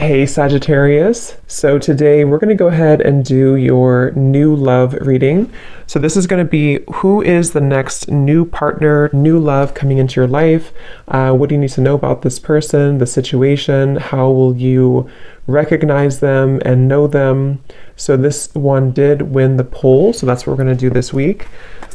Hey Sagittarius. So today we're going to go ahead and do your new love reading. So this is going to be who is the next new partner, new love coming into your life. What do you need to know about this person, the situation? How will you recognize them and know them? So this one did win the poll. So that's what we're going to do this week.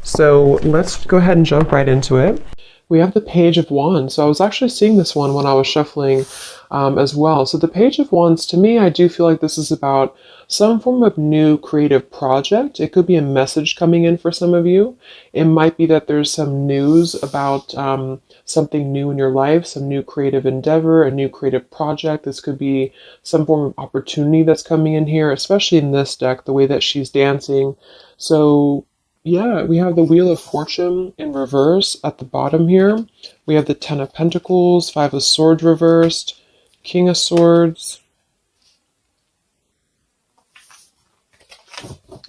So let's go ahead and jump right into it. We have the Page of Wands. So I was actually seeing this one when I was shuffling as well. So the Page of Wands, to me, I do feel like this is about some form of new creative project. It could be a message coming in for some of you. It might be that there's some news about something new in your life, some new creative endeavor, a new creative project. This could be some form of opportunity that's coming in here, especially in this deck, the way that she's dancing. So yeah, we have the Wheel of Fortune in reverse at the bottom here. We have the Ten of Pentacles, Five of Swords reversed, King of Swords.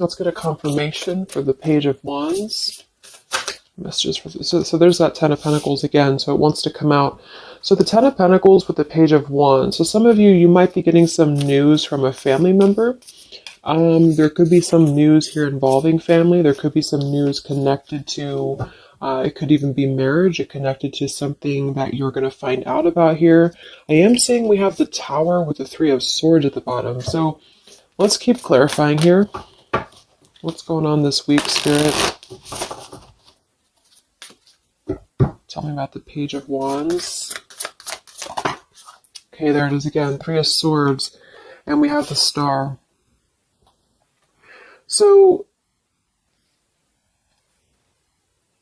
Let's get a confirmation for the Page of Wands. Messages for so there's that Ten of Pentacles again, so it wants to come out. So the Ten of Pentacles with the Page of Wands. So some of you might be getting some news from a family member. There could be some news here involving family. There could be some news connected to, it could even be marriage. It connected to something that you're going to find out about here. I am seeing we have the Tower with the Three of Swords at the bottom. So let's keep clarifying here. What's going on this week, Spirit? Tell me about the Page of Wands. Okay, there it is again. Three of Swords. And we have the Star. So,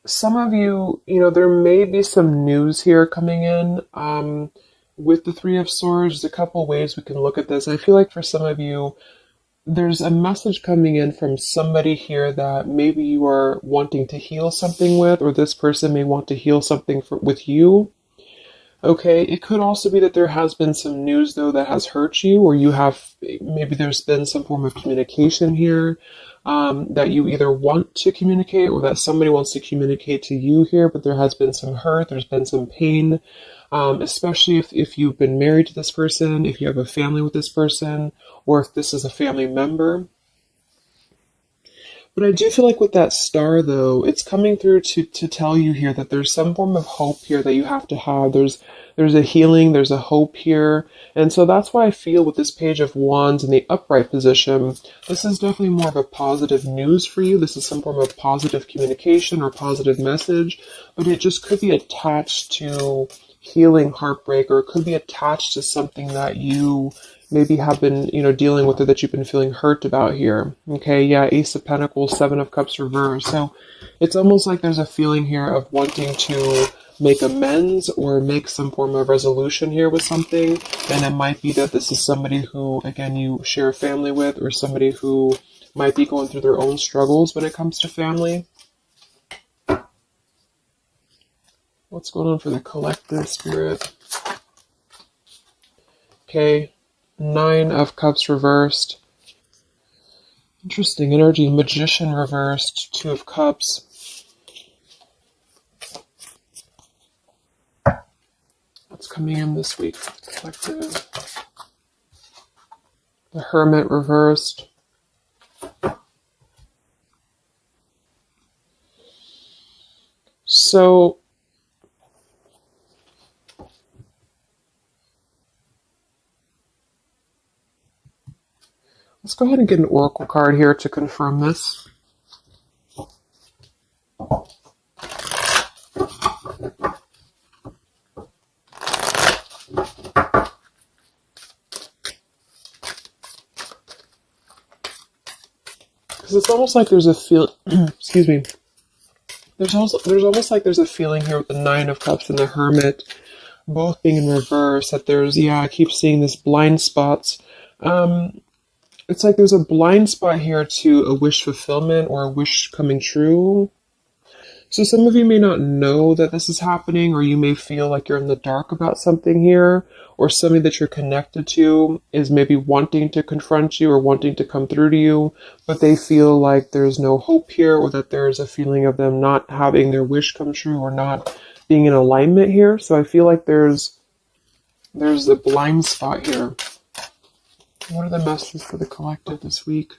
some of you, there may be some news here coming in with the Three of Swords. There's a couple ways we can look at this. I feel like for some of you, there's a message coming in from somebody here that maybe you are wanting to heal something with, or this person may want to heal something with you. Okay, it could also be that there has been some news, though, that has hurt you, or maybe there's been some form of communication here that you either want to communicate or that somebody wants to communicate to you here, but there has been some hurt, there's been some pain, especially if you've been married to this person, if you have a family with this person, or if this is a family member. But I do feel like with that Star, though, it's coming through to tell you here that there's some form of hope here that you have to have. There's a healing, there's a hope here. And so that's why I feel with this Page of Wands in the upright position, this is definitely more of a positive news for you. This is some form of positive communication or positive message, but it just could be attached to healing heartbreak, or it could be attached to something that you maybe have been, dealing with, or that you've been feeling hurt about here. Okay, yeah, Ace of Pentacles, Seven of Cups reverse. So it's almost like there's a feeling here of wanting to make amends or make some form of resolution here with something. And it might be that this is somebody who, again, you share a family with, or somebody who might be going through their own struggles when it comes to family. What's going on for the collective, Spirit? Okay. Nine of Cups reversed. Interesting energy. Magician reversed. Two of Cups. What's coming in this week for the collective? The Hermit reversed. So let's go ahead and get an oracle card here to confirm this. Because it's almost like there's a excuse me. There's almost like there's a feeling here with the Nine of Cups and the Hermit both being in reverse, that there's, I keep seeing this blind spots. It's like there's a blind spot here to a wish fulfillment or a wish coming true. So some of you may not know that this is happening, or you may feel like you're in the dark about something here, or somebody that you're connected to is maybe wanting to confront you or wanting to come through to you, but they feel like there's no hope here, or that there's a feeling of them not having their wish come true or not being in alignment here. So I feel like there's a blind spot here. What are the messages for the collective this week?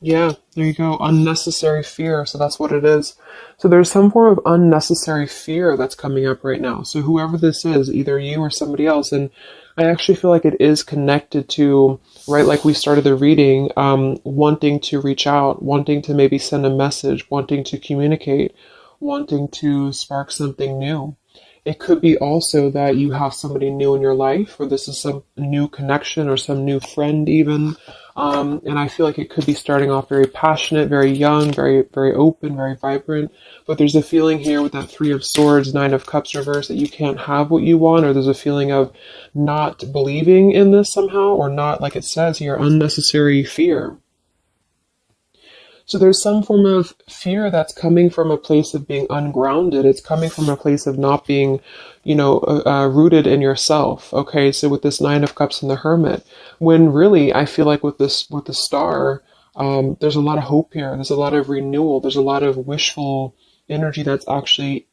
Yeah, there you go. Unnecessary fear. So that's what it is. So there's some form of unnecessary fear that's coming up right now. So whoever this is, either you or somebody else, and I actually feel like it is connected to, right, like we started the reading, wanting to reach out, wanting to maybe send a message, wanting to communicate, wanting to spark something new. It could be also that you have somebody new in your life, or this is some new connection or some new friend even. And I feel like it could be starting off very passionate, very young, very, very open, very vibrant. But there's a feeling here with that Three of Swords, Nine of Cups reverse, that you can't have what you want, or there's a feeling of not believing in this somehow, or not, like it says here, unnecessary fear. So there's some form of fear that's coming from a place of being ungrounded. It's coming from a place of not being, rooted in yourself. Okay, so with this Nine of Cups and the Hermit, when really I feel like with the Star, there's a lot of hope here. There's a lot of renewal. There's a lot of wishful energy that's actually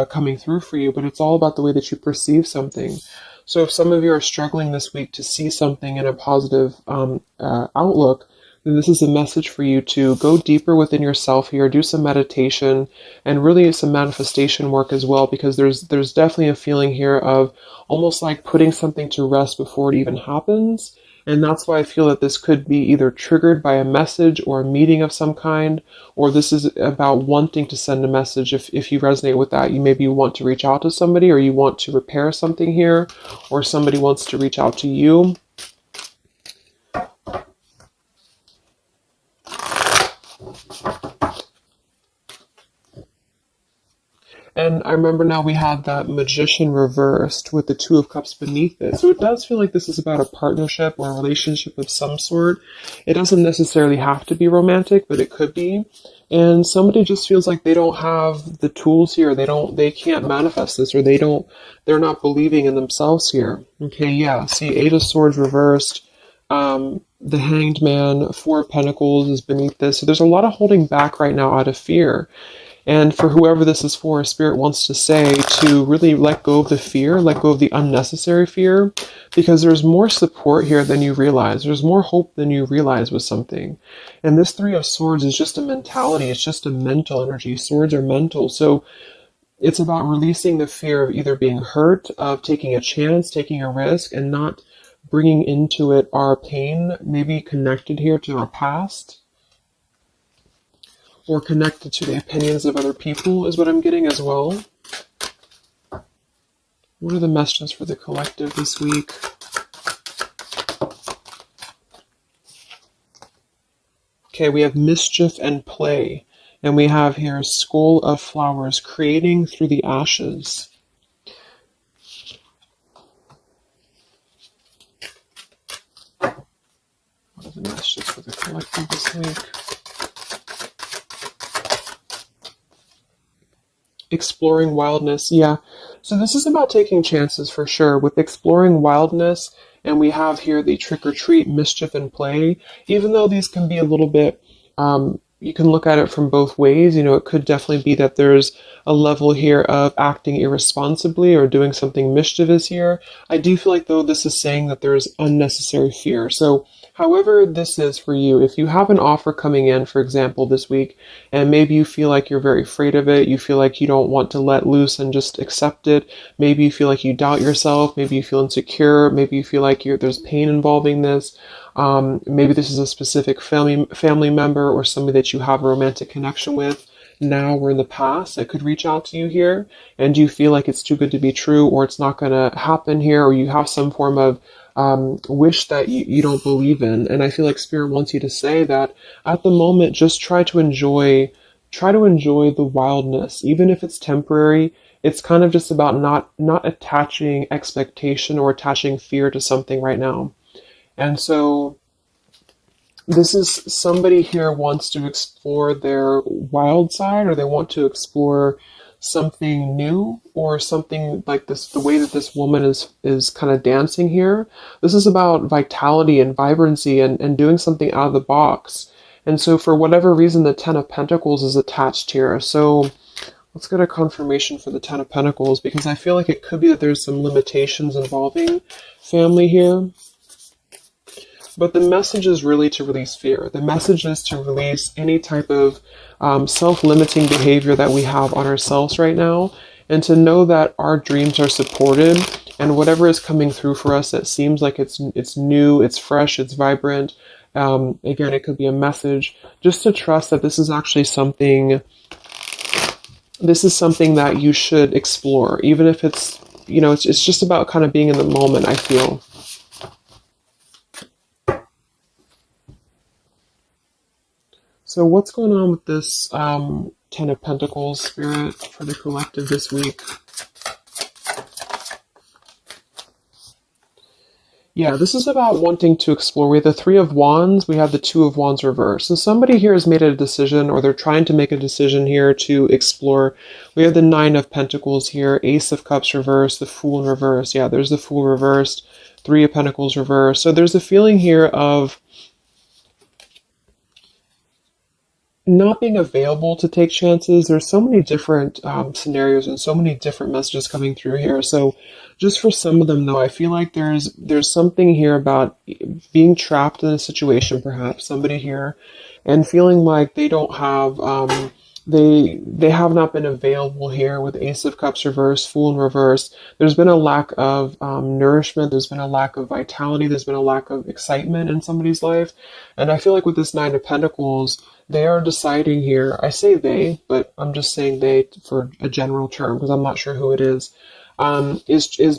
coming through for you. But it's all about the way that you perceive something. So if some of you are struggling this week to see something in a positive outlook, then this is a message for you to go deeper within yourself here, do some meditation, and really some manifestation work as well, because there's definitely a feeling here of almost like putting something to rest before it even happens. And that's why I feel that this could be either triggered by a message or a meeting of some kind, or this is about wanting to send a message. If you resonate with that, you maybe want to reach out to somebody, or you want to repair something here, or somebody wants to reach out to you. And I remember now we have that Magician reversed with the Two of Cups beneath it. So it does feel like this is about a partnership or a relationship of some sort. It doesn't necessarily have to be romantic, but it could be. And somebody just feels like they don't have the tools here. They can't manifest this, or they're not believing in themselves here. Okay, yeah. See, Eight of Swords reversed. The Hanged Man, Four of Pentacles is beneath this. So there's a lot of holding back right now out of fear. And for whoever this is for, Spirit wants to say to really let go of the fear, let go of the unnecessary fear, because there's more support here than you realize. There's more hope than you realize with something. And this Three of Swords is just a mentality. It's just a mental energy. Swords are mental. So it's about releasing the fear of either being hurt, of taking a chance, taking a risk, and not bringing into it our pain, maybe connected here to our past, or connected to the opinions of other people is what I'm getting as well. What are the messages for the collective this week? Okay, we have mischief and play. And we have here Skull of Flowers, creating through the ashes. What are the messages for the collective this week? Exploring wildness. Yeah. So this is about taking chances for sure with exploring wildness. And we have here the trick or treat, mischief and play. Even though these can be a little bit, you can look at it from both ways. It could definitely be that there's a level here of acting irresponsibly or doing something mischievous here. I do feel like, though, this is saying that there's unnecessary fear. So however this is for you, if you have an offer coming in, for example, this week, and maybe you feel like you're very afraid of it, you feel like you don't want to let loose and just accept it, maybe you feel like you doubt yourself, maybe you feel insecure, maybe you feel like there's pain involving this, maybe this is a specific family member or somebody that you have a romantic connection with now or in the past that could reach out to you here, and you feel like it's too good to be true, or it's not going to happen here, or you have some form of wish that you don't believe in. And I feel like Spirit wants you to say that at the moment, just try to enjoy the wildness, even if it's temporary. It's kind of just about not attaching expectation or attaching fear to something right now. And so this is somebody here wants to explore their wild side, or they want to explore something new, or something like this, the way that this woman is kind of dancing here. This is about vitality and vibrancy and doing something out of the box. And so for whatever reason, the Ten of Pentacles is attached here. So let's get a confirmation for the Ten of Pentacles, because I feel like it could be that there's some limitations involving family here. But the message is really to release fear. The message is to release any type of self-limiting behavior that we have on ourselves right now, and to know that our dreams are supported, and whatever is coming through for us that seems like it's new, it's fresh, it's vibrant. Again, it could be a message, just to trust that this is actually something, that you should explore, even if it's, it's just about kind of being in the moment, I feel. So what's going on with this Ten of Pentacles, Spirit, for the collective this week? Yeah, this is about wanting to explore. We have the Three of Wands, we have the Two of Wands reversed. So somebody here has made a decision, or they're trying to make a decision here to explore. We have the Nine of Pentacles here, Ace of Cups reversed, the Fool in reverse. Yeah, there's the Fool reversed, Three of Pentacles reversed. So there's a feeling here of not being available to take chances. There's so many different scenarios and so many different messages coming through here. So just for some of them, though, I feel like there's something here about being trapped in a situation, perhaps somebody here, and feeling like they don't have they have not been available here with Ace of Cups reversed, Fool in reverse. There's been a lack of nourishment. There's been a lack of vitality. There's been a lack of excitement in somebody's life. And I feel like with this Nine of Pentacles, they are deciding here, I say they, but I'm just saying they for a general term because I'm not sure who it is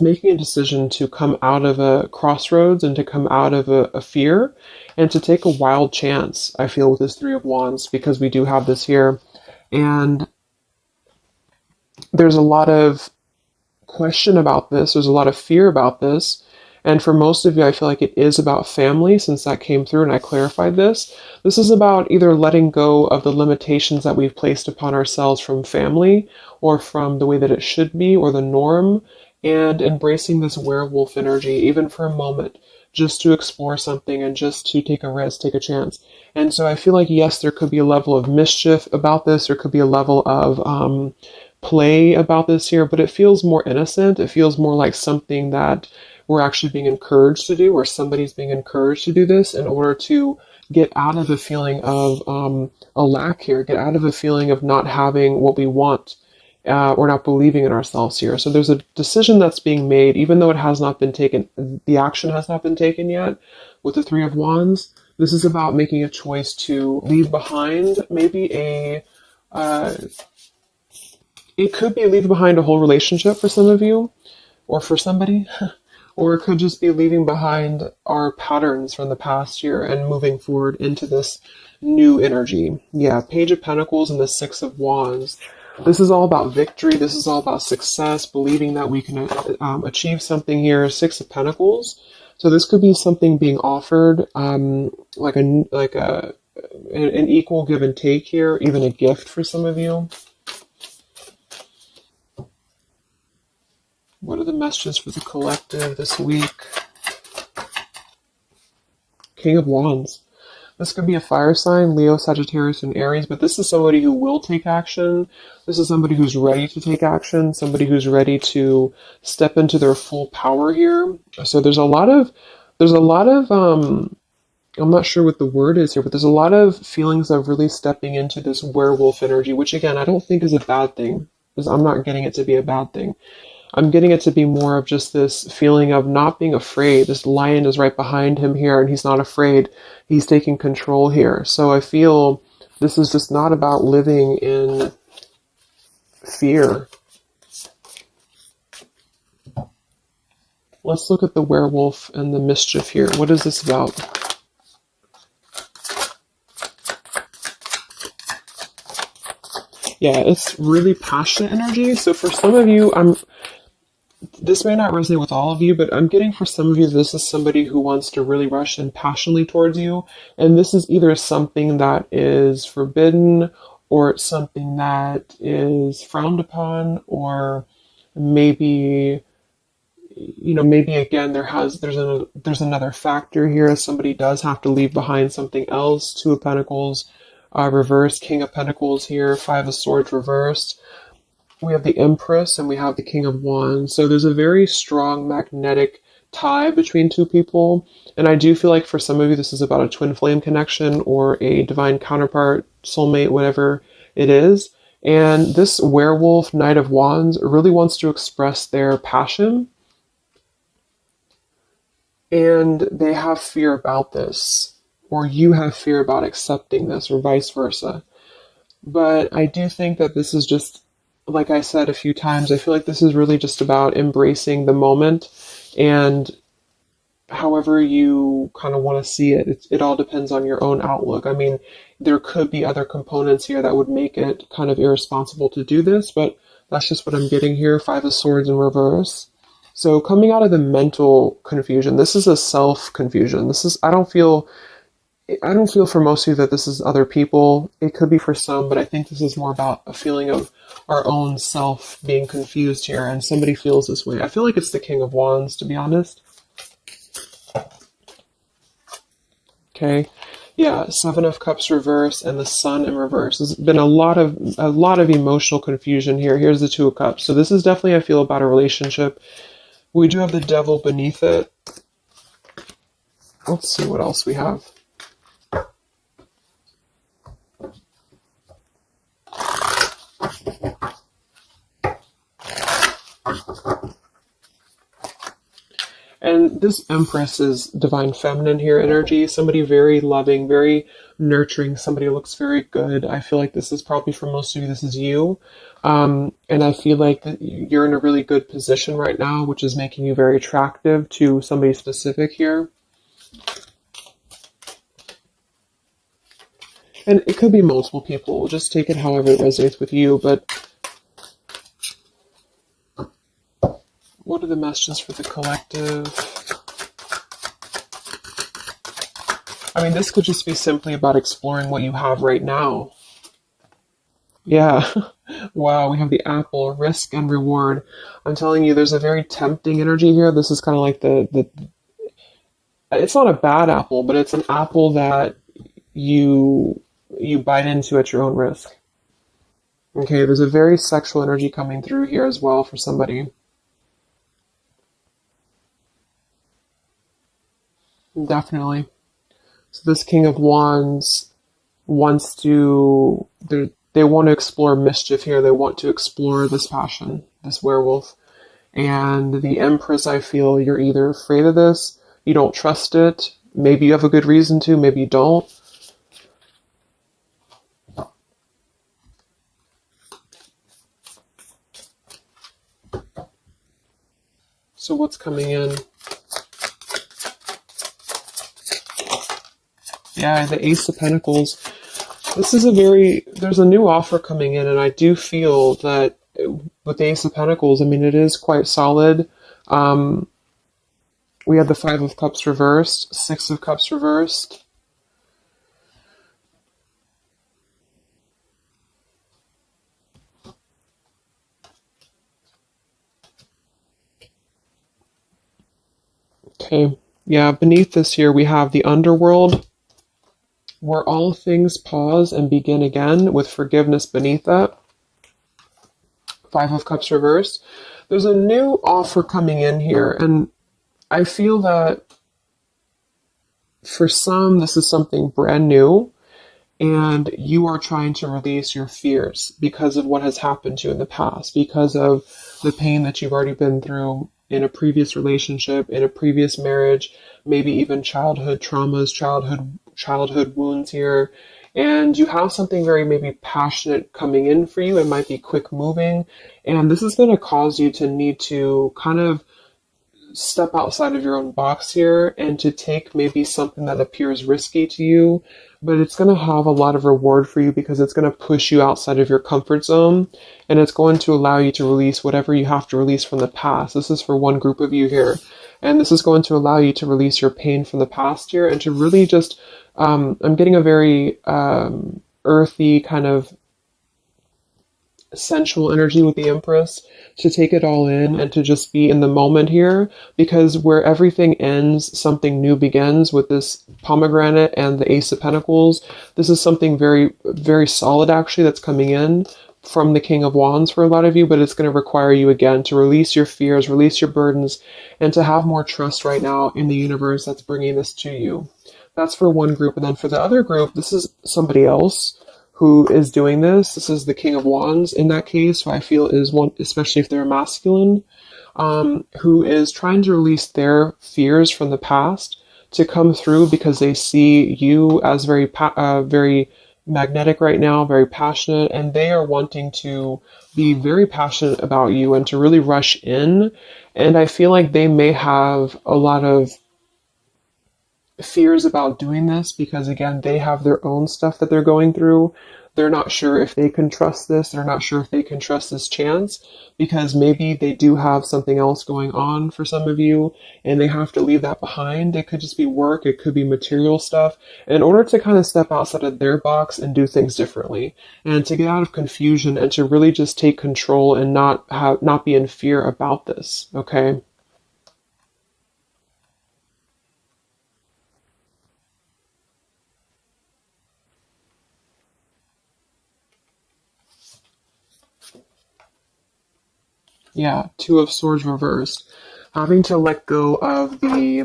making a decision to come out of a crossroads and to come out of a fear and to take a wild chance, I feel, with this Three of Wands, because we do have this here. And there's a lot of question about this. There's a lot of fear about this. And for most of you, I feel like it is about family, since that came through and I clarified this. This is about either letting go of the limitations that we've placed upon ourselves from family, or from the way that it should be, or the norm, and embracing this werewolf energy, even for a moment, just to explore something and just to take a risk, take a chance. And so I feel like, yes, there could be a level of mischief about this. There could be a level of play about this here, but it feels more innocent. It feels more like something that we're actually being encouraged to do, or somebody's being encouraged to do this in order to get out of a feeling of a lack here, get out of a feeling of not having what we want, or not believing in ourselves here. So there's a decision that's being made, even though it has not been taken, the action has not been taken yet with the Three of Wands. This is about making a choice to leave behind maybe it could be leaving behind a whole relationship for some of you, or for somebody. Or it could just be leaving behind our patterns from the past year and moving forward into this new energy. Yeah, Page of Pentacles and the Six of Wands. This is all about victory. This is all about success, believing that we can achieve something here. Six of Pentacles. So this could be something being offered, like an equal give and take here, even a gift for some of you. What are the messages for the collective this week? King of Wands. This could be a fire sign, Leo, Sagittarius, and Aries, but this is somebody who will take action. This is somebody who's ready to take action, somebody who's ready to step into their full power here. So there's a lot of, I'm not sure what the word is here, but there's a lot of feelings of really stepping into this werewolf energy, which again, I don't think is a bad thing, because I'm not getting it to be a bad thing. I'm getting it to be more of just this feeling of not being afraid. This lion is right behind him here, and he's not afraid. He's taking control here. So I feel this is just not about living in fear. Let's look at the werewolf and the mischief here. What is this about? Yeah, it's really passionate energy. So for some of you, this may not resonate with all of you, but I'm getting for some of you, this is somebody who wants to really rush in passionately towards you. And this is either something that is forbidden, or it's something that is frowned upon, or maybe maybe again there's another factor here. Somebody does have to leave behind something else. Two of Pentacles reversed, King of Pentacles here, Five of Swords reversed. We have the Empress and we have the King of Wands. So there's a very strong magnetic tie between two people. And I do feel like for some of you, this is about a twin flame connection or a divine counterpart, soulmate, whatever it is. And this werewolf, Knight of Wands, really wants to express their passion. And they have fear about this, or you have fear about accepting this, or vice versa. But I do think that this is just, like I said a few times, I feel like this is really just about embracing the moment, and however you kind of want to see it, it all depends on your own outlook. I mean, there could be other components here that would make it kind of irresponsible to do this, but that's just what I'm getting here. Five of Swords in reverse. So coming out of the mental confusion, this is a self-confusion. I don't feel for most of you that this is other people. It could be for some, but I think this is more about a feeling of our own self being confused here, and somebody feels this way. I feel like it's the King of Wands, to be honest. Okay. Yeah, Seven of Cups reverse and the Sun in reverse. There's been a lot of emotional confusion here. Here's the Two of Cups. So this is definitely, I feel, about a relationship. We do have the Devil beneath it. Let's see what else we have. And this Empress is divine feminine here energy. Somebody very loving, very nurturing. Somebody who looks very good. I feel like this is probably for most of you, this is you. And I feel like that you're in a really good position right now, which is making you very attractive to somebody specific here. And it could be multiple people. Just take it however it resonates with you. But what are the messages for the collective? I mean, this could just be simply about exploring what you have right now. Yeah. Wow, we have the apple, risk and reward. I'm telling you, there's a very tempting energy here. This is kind of like it's not a bad apple, but it's an apple that you bite into at your own risk. Okay, there's a very sexual energy coming through here as well for somebody. Definitely. So this King of Wands wants to, they want to explore mischief here. They want to explore this passion, this werewolf. And the Empress, I feel you're either afraid of this, you don't trust it, maybe you have a good reason to, maybe you don't. So what's coming in? Yeah, the Ace of Pentacles. This is there's a new offer coming in, and I do feel that with the Ace of Pentacles, I mean, it is quite solid. We have the Five of Cups reversed, Six of Cups reversed. Okay, yeah, beneath this here, we have the Underworld, where all things pause and begin again, with forgiveness beneath that. Five of Cups reversed. There's a new offer coming in here, and I feel that for some, this is something brand new, and you are trying to release your fears because of what has happened to you in the past, because of the pain that you've already been through in a previous relationship, in a previous marriage, maybe even childhood traumas, childhood wounds here. And you have something very maybe passionate coming in for you. It might be quick moving. And this is going to cause you to need to kind of step outside of your own box here and to take maybe something that appears risky to you, but it's going to have a lot of reward for you because it's going to push you outside of your comfort zone, and it's going to allow you to release whatever you have to release from the past. This is for one group of you here, and this is going to allow you to release your pain from the past here and to really just, I'm getting a very earthy kind of sensual energy with the Empress, to take it all in and to just be in the moment here, because where everything ends, something new begins with this pomegranate and the Ace of Pentacles. This is something very, very solid actually that's coming in from the King of Wands for a lot of you, but it's going to require you again to release your fears, release your burdens, and to have more trust right now in the universe that's bringing this to you. That's for one group. And then for the other group, this is somebody else who is doing this. This is the King of Wands in that case, who I feel is one, especially if they're masculine, who is trying to release their fears from the past to come through, because they see you as very, very magnetic right now, very passionate, and they are wanting to be very passionate about you and to really rush in. And I feel like they may have a lot of fears about doing this because, again, they have their own stuff that they're going through. They're not sure if they can trust this. They're not sure if they can trust this chance, because maybe they do have something else going on for some of you and they have to leave that behind. It could just be work. It could be material stuff, in order to kind of step outside of their box and do things differently, and to get out of confusion and to really just take control and not be in fear about this. Okay. Yeah, Two of Swords reversed. Having to let go of the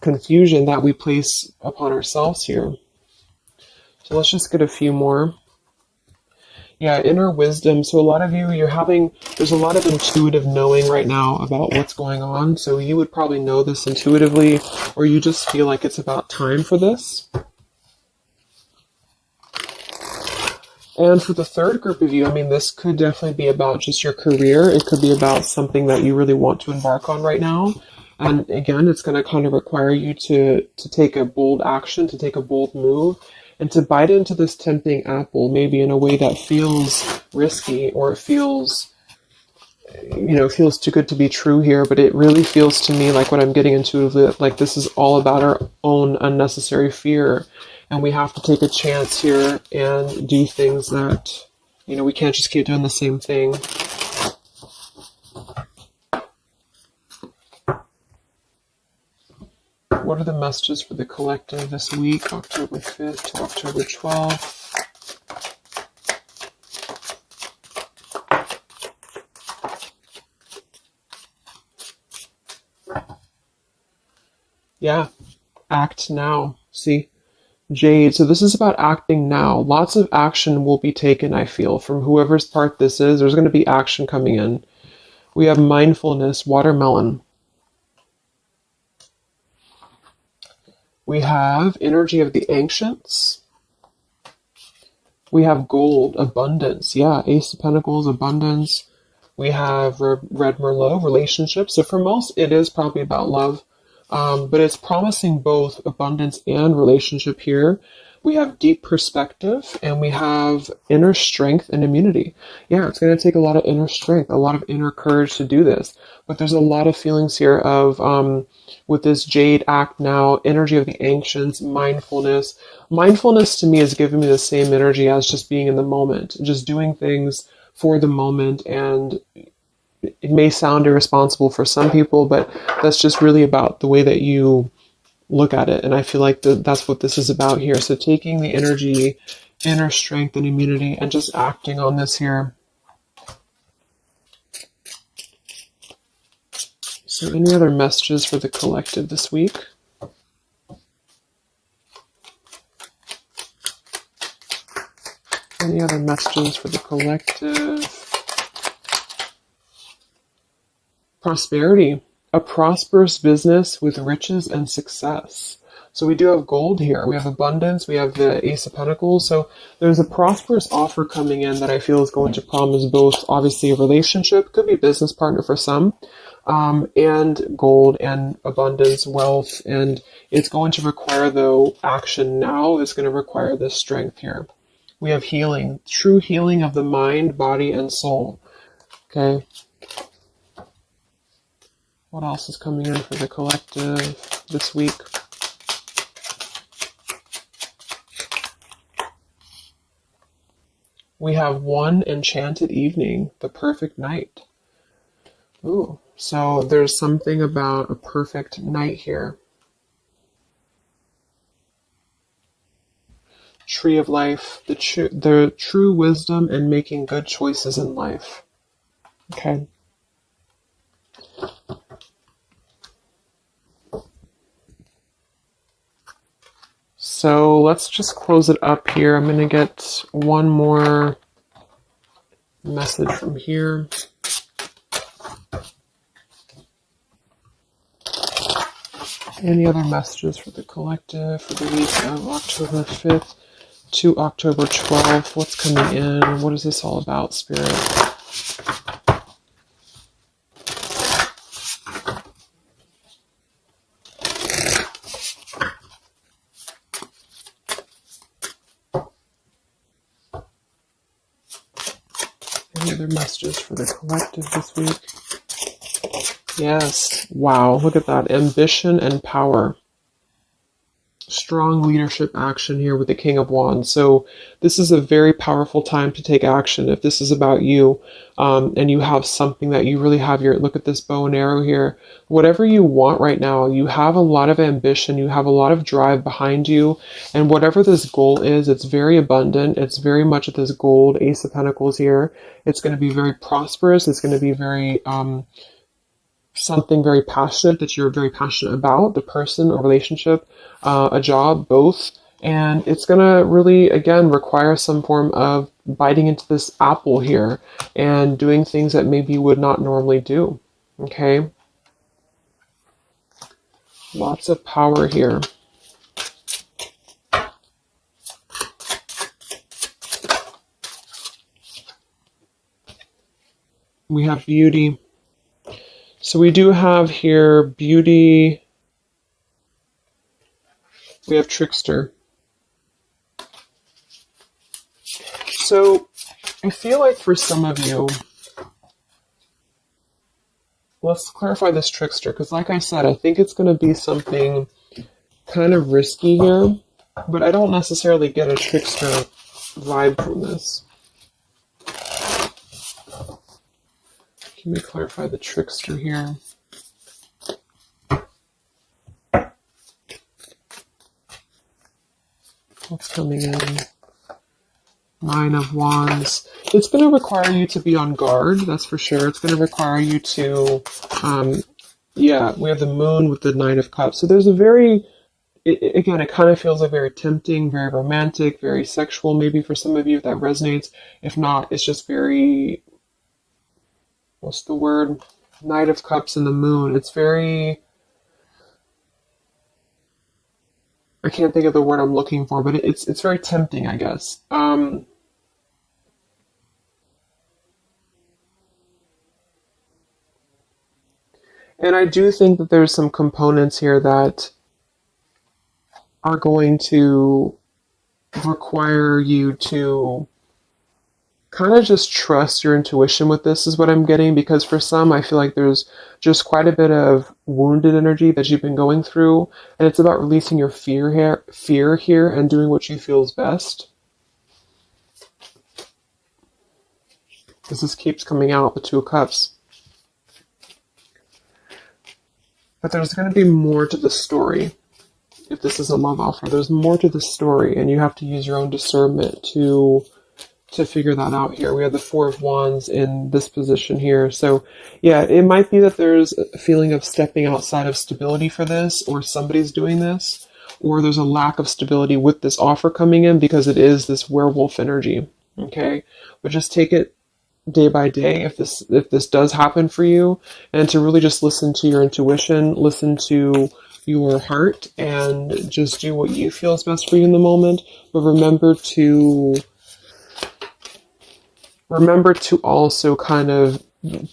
confusion that we place upon ourselves here. So let's just get a few more. Yeah, inner wisdom. So a lot of you, there's a lot of intuitive knowing right now about what's going on. So you would probably know this intuitively, or you just feel like it's about time for this. And for the third group of you, I mean, this could definitely be about just your career. It could be about something that you really want to embark on right now. And again, it's going to kind of require you to take a bold action, to take a bold move, and to bite into this tempting apple, maybe in a way that feels risky, or it feels too good to be true here. But it really feels to me like what I'm getting intuitively, like this is all about our own unnecessary fear. And we have to take a chance here and do things that, we can't just keep doing the same thing. What are the messages for the collective this week, October 5th to October 12th? Yeah, act now. See? Jade, so this is about acting now. Lots of action will be taken, I feel, from whoever's part this is. There's going to be action coming in. We have mindfulness, watermelon. We have energy of the ancients. We have gold, abundance. Yeah, Ace of Pentacles, abundance. We have Red Merlot, relationships. So for most, it is probably about love. But it's promising both abundance and relationship here. We have deep perspective, and we have inner strength and immunity. Yeah, it's going to take a lot of inner strength, a lot of inner courage to do this. But there's a lot of feelings here of, with this Jade, act now, energy of the ancients, mindfulness. Mindfulness to me is giving me the same energy as just being in the moment, just doing things for the moment. And it may sound irresponsible for some people, but that's just really about the way that you look at it. And I feel like that's what this is about here. So taking the energy, inner strength and immunity, and just acting on this here. So any other messages for the collective this week? Any other messages for the collective? Prosperity, a prosperous business with riches and success. So we do have gold here. We have abundance. We have the Ace of Pentacles. So there's a prosperous offer coming in that I feel is going to promise both, obviously, a relationship, could be a business partner for some, and gold and abundance, wealth. And it's going to require, though, action now. It's going to require this strength here. We have healing, true healing of the mind, body, and soul. Okay. What else is coming in for the collective this week? We have one enchanted evening, the perfect night. Ooh, so there's something about a perfect night here. Tree of life, the true wisdom and making good choices in life. Okay. So let's just close it up here. I'm going to get one more message from here. Any other messages for the collective for the week of October 5th to October 12th? What's coming in? What is this all about, Spirit? Any other messages for the collective this week? Yes. Wow. Look at that. Ambition and power. Strong leadership action here with the King of Wands. So this is a very powerful time to take action. If this is about you, and you have something that you really have your, look at this bow and arrow here, whatever you want right now, you have a lot of ambition, you have a lot of drive behind you, and whatever this goal is, it's very abundant. It's very much this gold, Ace of Pentacles here. It's going to be very prosperous. It's going to be very, something very passionate that you're very passionate about, the person, a relationship, a job, both. And it's going to really, again, require some form of biting into this apple here and doing things that maybe you would not normally do. Okay? Lots of power here. We have beauty. So we do have here beauty. We have trickster. So I feel like for some of you, let's clarify this trickster, because like I said, I think it's going to be something kind of risky here, but I don't necessarily get a trickster vibe from this. Let me clarify the trickster here. What's coming in? Nine of Wands. It's going to require you to be on guard, that's for sure. It's going to require you to, yeah, we have the Moon with the Nine of Cups. So there's a very, again, it kind of feels like very tempting, very romantic, very sexual, maybe for some of you if that resonates. If not, it's just very, what's the word? Knight of Cups and the Moon. It's very, I can't think of the word I'm looking for, but it's very tempting, I guess. And I do think that there's some components here that are going to require you to kind of just trust your intuition with this, is what I'm getting, because for some, I feel like there's just quite a bit of wounded energy that you've been going through, and it's about releasing your fear here and doing what you feel is best. Because this keeps coming out, the Two of Cups. But there's going to be more to the story. If this is a love offer, there's more to the story, and you have to use your own discernment to figure that out here. We have the Four of Wands in this position here. So yeah, it might be that there's a feeling of stepping outside of stability for this, or somebody's doing this, or there's a lack of stability with this offer coming in because it is this werewolf energy. Okay, but just take it day by day if this does happen for you, and to really just listen to your intuition, listen to your heart, and just do what you feel is best for you in the moment. But remember to also kind of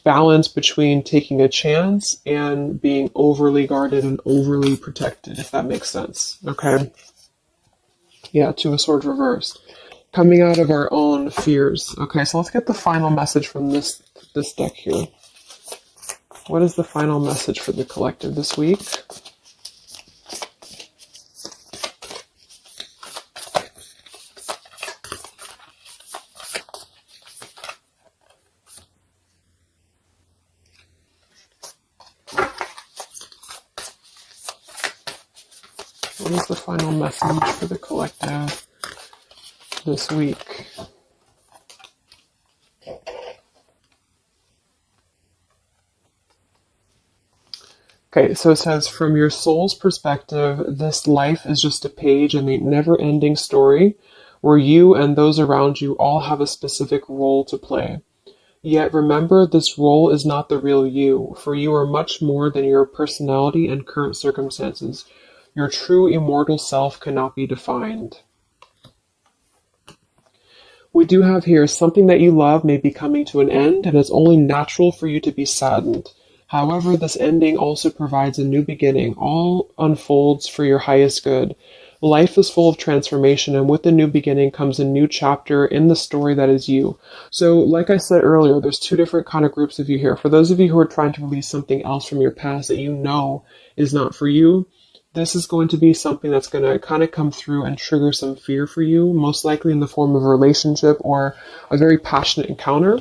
balance between taking a chance and being overly guarded and overly protected, if that makes sense. Okay? Yeah, Two of Swords reversed. Coming out of our own fears. Okay, so let's get the final message from this deck here. What is the final message for the collective this week? What is the final message for the collective this week? Okay, so it says, from your soul's perspective, this life is just a page in the never-ending story where you and those around you all have a specific role to play. Yet remember, this role is not the real you, for you are much more than your personality and current circumstances. Your true immortal self cannot be defined. We do have here, something that you love may be coming to an end, and it's only natural for you to be saddened. However, this ending also provides a new beginning. All unfolds for your highest good. Life is full of transformation, and with the new beginning comes a new chapter in the story that is you. So, like I said earlier, there's two different kind of groups of you here. For those of you who are trying to release something else from your past that you know is not for you, this is going to be something that's going to kind of come through and trigger some fear for you, most likely in the form of a relationship or a very passionate encounter.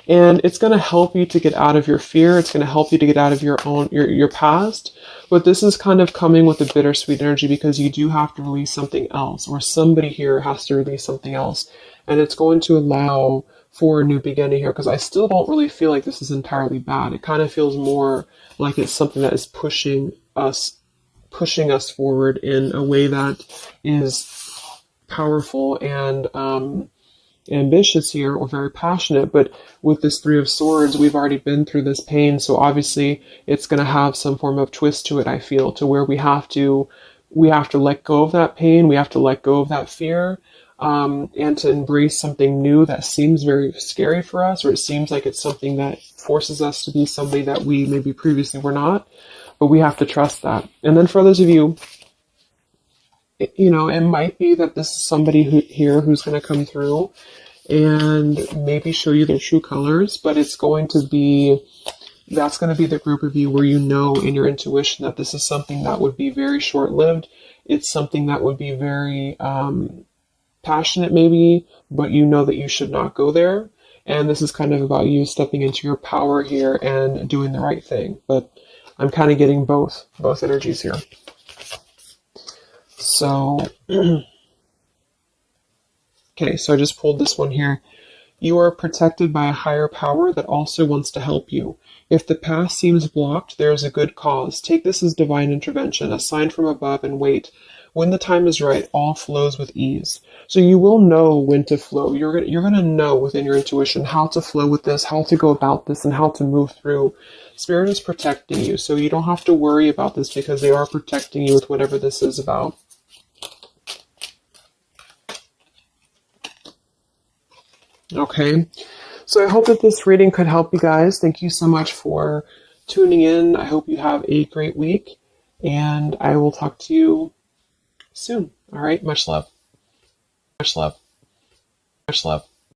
And it's going to help you to get out of your fear. It's going to help you to get out of your past. But this is kind of coming with a bittersweet energy because you do have to release something else, or somebody here has to release something else. And it's going to allow for a new beginning here, because I still don't really feel like this is entirely bad. It kind of feels more like it's something that is pushing us forward in a way that is powerful and ambitious here, or very passionate. But with this Three of Swords, we've already been through this pain, so obviously it's going to have some form of twist to it, I feel, to where we have to let go of that pain, we have to let go of that fear, and to embrace something new that seems very scary for us, or it seems like it's something that forces us to be somebody that we maybe previously were not, but we have to trust that. And then for others of you, you know, it might be that this is somebody who's going to come through and maybe show you their true colors, but that's going to be the group of you where you know in your intuition that this is something that would be very short-lived. It's something that would be very passionate maybe, but you know that you should not go there. And this is kind of about you stepping into your power here and doing the right thing. But I'm kind of getting both energies here. So, okay, so I just pulled this one here. You are protected by a higher power that also wants to help you. If the path seems blocked, there is a good cause. Take this as divine intervention, a sign from above, and wait. When the time is right, all flows with ease. So you will know when to flow. You're going to know within your intuition how to flow with this, how to go about this, and how to move through. Spirit is protecting you, so you don't have to worry about this because they are protecting you with whatever this is about. Okay, so I hope that this reading could help you guys. Thank you so much for tuning in. I hope you have a great week, and I will talk to you soon. All right, much love. Much love. Much love.